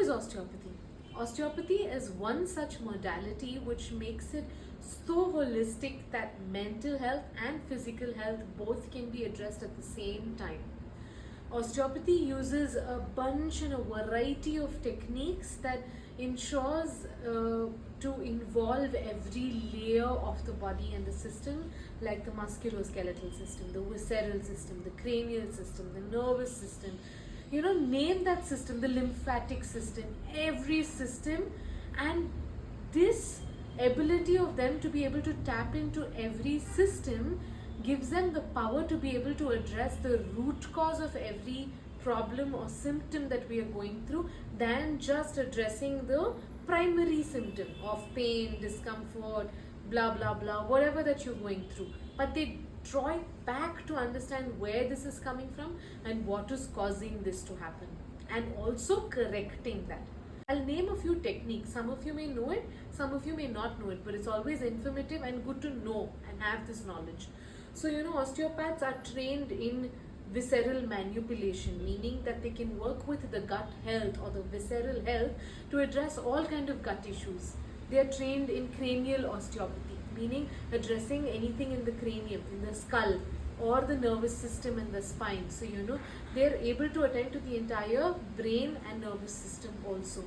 is osteopathy? Osteopathy is one such modality which makes it so holistic that mental health and physical health both can be addressed at the same time. Osteopathy uses a bunch and a variety of techniques that ensures to involve every layer of the body and the system, like the musculoskeletal system, the visceral system, the cranial system, the nervous system, name that system, the lymphatic system, every system. And this ability of them to be able to tap into every system gives them the power to be able to address the root cause of every problem or symptom that we are going through, than just addressing the primary symptom of pain, discomfort, blah blah blah, whatever that you're going through. But they draw it back to understand where this is coming from and what is causing this to happen, and also correcting that. I'll name a few techniques. Some of you may know it, some of you may not know it, but it's always informative and good to know and have this knowledge. So, osteopaths are trained in visceral manipulation, meaning that they can work with the gut health or the visceral health to address all kind of gut issues. They are trained in cranial osteopathy, meaning addressing anything in the cranium, in the skull, or the nervous system and the spine. So, they're able to attend to the entire brain and nervous system also.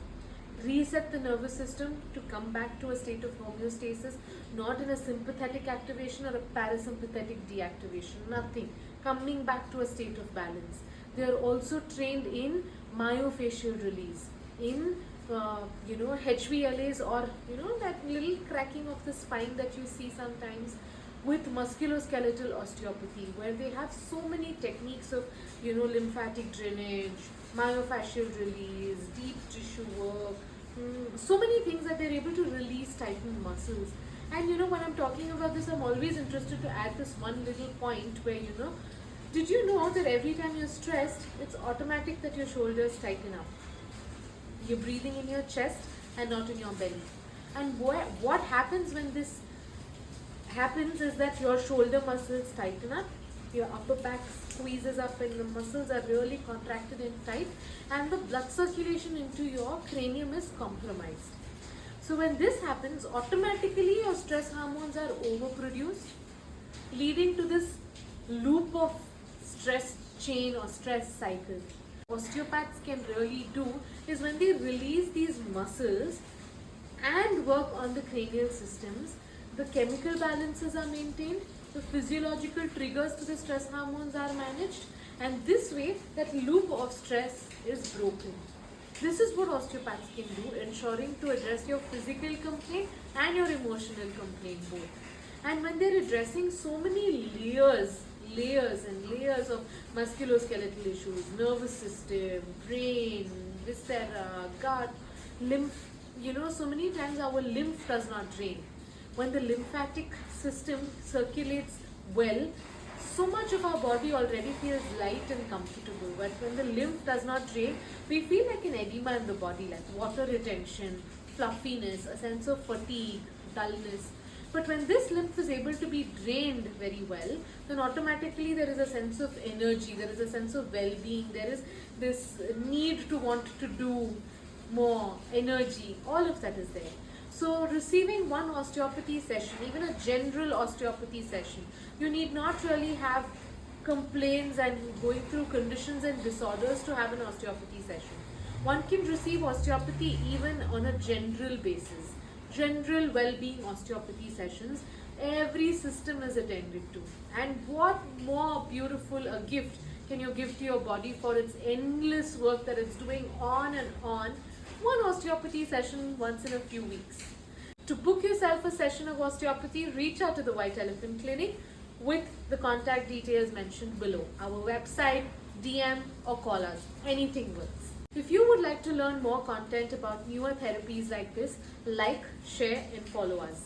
Reset the nervous system to come back to a state of homeostasis, not in a sympathetic activation or a parasympathetic deactivation, nothing. Coming back to a state of balance. They are also trained in myofascial release, in HVLAs, or that little cracking of the spine that you see sometimes, with musculoskeletal osteopathy, where they have so many techniques of lymphatic drainage, myofascial release, deep tissue work, so many things that they're able to release tightened muscles. And when I'm talking about this, I'm always interested to add this one little point where did you know that every time you're stressed, it's automatic that your shoulders tighten up? You're breathing in your chest and not in your belly. And what happens when this happens is that your shoulder muscles tighten up, your upper back squeezes up, and the muscles are really contracted and tight, and the blood circulation into your cranium is compromised. So when this happens, automatically your stress hormones are overproduced, leading to this loop of stress chain or stress cycle. Osteopaths can really do is when they release these muscles and work on the cranial systems, the chemical balances are maintained, the physiological triggers to the stress hormones are managed, and this way that loop of stress is broken. This is what osteopaths can do, ensuring to address your physical complaint and your emotional complaint both. And when they're addressing so many layers and layers of musculoskeletal issues, nervous system, brain, viscera, gut, lymph, so many times our lymph does not drain. When the lymphatic system circulates well, so much of our body already feels light and comfortable. But when the lymph does not drain, we feel like an edema in the body, like water retention, fluffiness, a sense of fatigue, dullness. But when this lymph is able to be drained very well, then automatically there is a sense of energy, there is a sense of well-being, there is this need to want to do more, energy, all of that is there. So receiving one osteopathy session, even a general osteopathy session, you need not really have complaints and going through conditions and disorders to have an osteopathy session. One can receive osteopathy even on a general basis. General well-being osteopathy sessions, every system is attended to. And what more beautiful a gift can you give to your body for its endless work that it's doing on and on? One osteopathy session once in a few weeks. To book yourself a session of osteopathy, reach out to the White Elephant Clinic with the contact details mentioned below. Our website, DM, or call us. Anything works. If you would like to learn more content about newer therapies like this, like, share, and follow us.